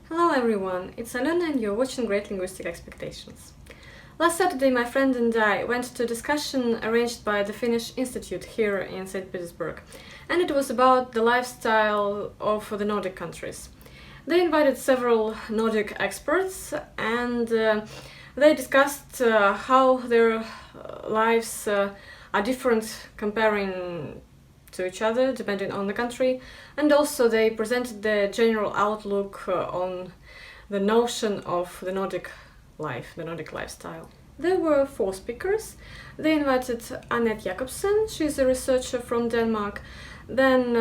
Hello everyone, it's Alena and you're watching Great Linguistic Expectations. Last Saturday my friend and I went to a discussion arranged by the Finnish Institute here in St. Petersburg, and it was about the lifestyle of the Nordic countries. They invited several Nordic experts and they discussed how their lives are different comparing to each other depending on the country, and also they presented the general outlook on the notion of the Nordic life, the Nordic lifestyle. There were 4 speakers. They invited Annette Jacobsen, she's a researcher from Denmark. Then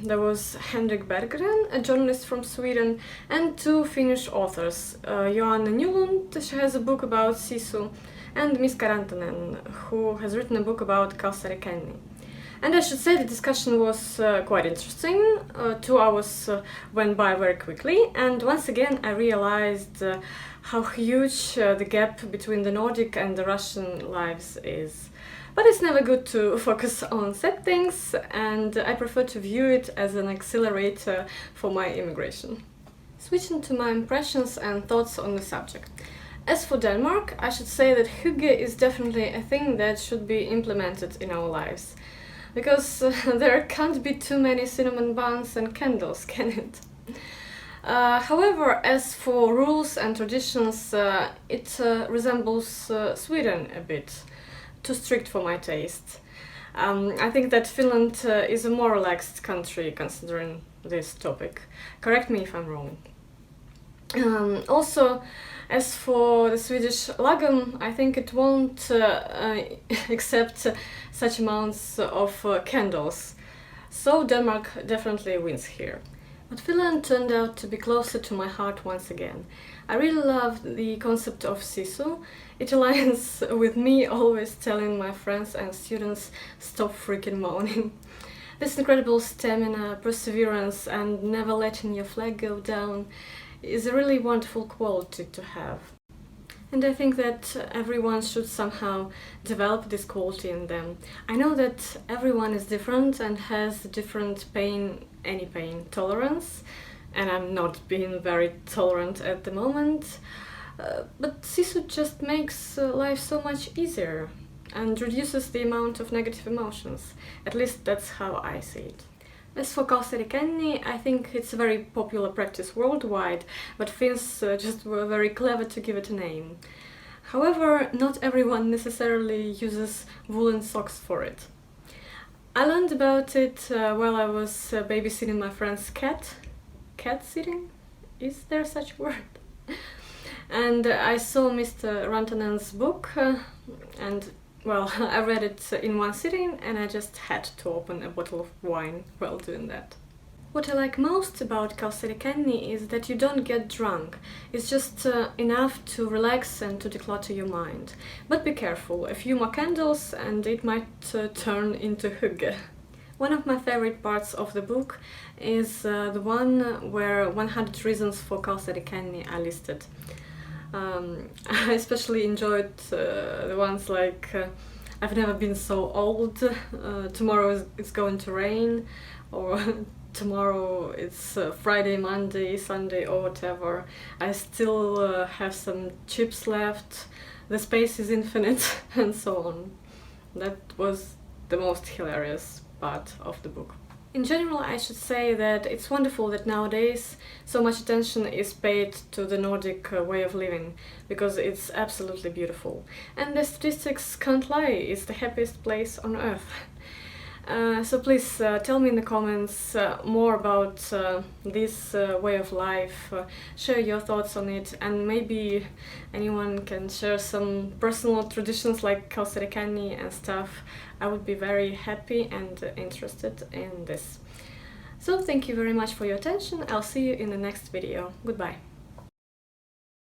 there was Henrik Berggren, a journalist from Sweden, and 2 Finnish authors, Joanna Nylund, she has a book about Sisu, and Miska Rantanen, who has written a book about Kalsarikenni. And I should say the discussion was quite interesting. 2 hours went by very quickly, and once again I realized how huge the gap between the Nordic and the Russian lives is. But it's never good to focus on sad things, and I prefer to view it as an accelerator for my immigration. Switching to my impressions and thoughts on the subject. As for Denmark, I should say that hygge is definitely a thing that should be implemented in our lives. Because there can't be too many cinnamon buns and candles, can it? However, as for rules and traditions, it resembles Sweden a bit. Too strict for my taste. I think that Finland is a more relaxed country considering this topic. Correct me if I'm wrong. Also, as for the Swedish lagom, I think it won't accept such amounts of candles. So Denmark definitely wins here. But Finland turned out to be closer to my heart once again. I really love the concept of Sisu. It aligns with me always telling my friends and students, stop freaking moaning. This incredible stamina, perseverance and never letting your flag go down is a really wonderful quality to have. And I think that everyone should somehow develop this quality in them. I know that everyone is different and has different pain tolerance, and I'm not being very tolerant at the moment, but Sisu just makes life so much easier and reduces the amount of negative emotions. At least that's how I see it. As for Kalsarikenni, I think it's a very popular practice worldwide, but Finns just were very clever to give it a name. However, not everyone necessarily uses woolen socks for it. I learned about it while I was babysitting my friend's cat. Cat sitting? Is there such a word? And I saw Mr. Rantanen's book and well, I read it in one sitting and I just had to open a bottle of wine while doing that. What I like most about Kalsarikenni is that you don't get drunk. It's just enough to relax and to declutter your mind. But be careful, a few more candles and it might turn into hygge. One of my favorite parts of the book is the one where 100 reasons for Kalsarikenni are listed. I especially enjoyed the ones like I've never been so old, tomorrow it's going to rain, or tomorrow it's Friday, Monday, Sunday or whatever. I still have some chips left, the space is infinite and so on. That was the most hilarious part of the book. In general, I should say that it's wonderful that nowadays so much attention is paid to the Nordic way of living, because it's absolutely beautiful. And the statistics can't lie, it's the happiest place on earth. So please tell me in the comments more about this way of life, share your thoughts on it, and maybe anyone can share some personal traditions like Kalsarikenni and stuff. I would be very happy and interested in this. So thank you very much for your attention, I'll see you in the next video. Goodbye.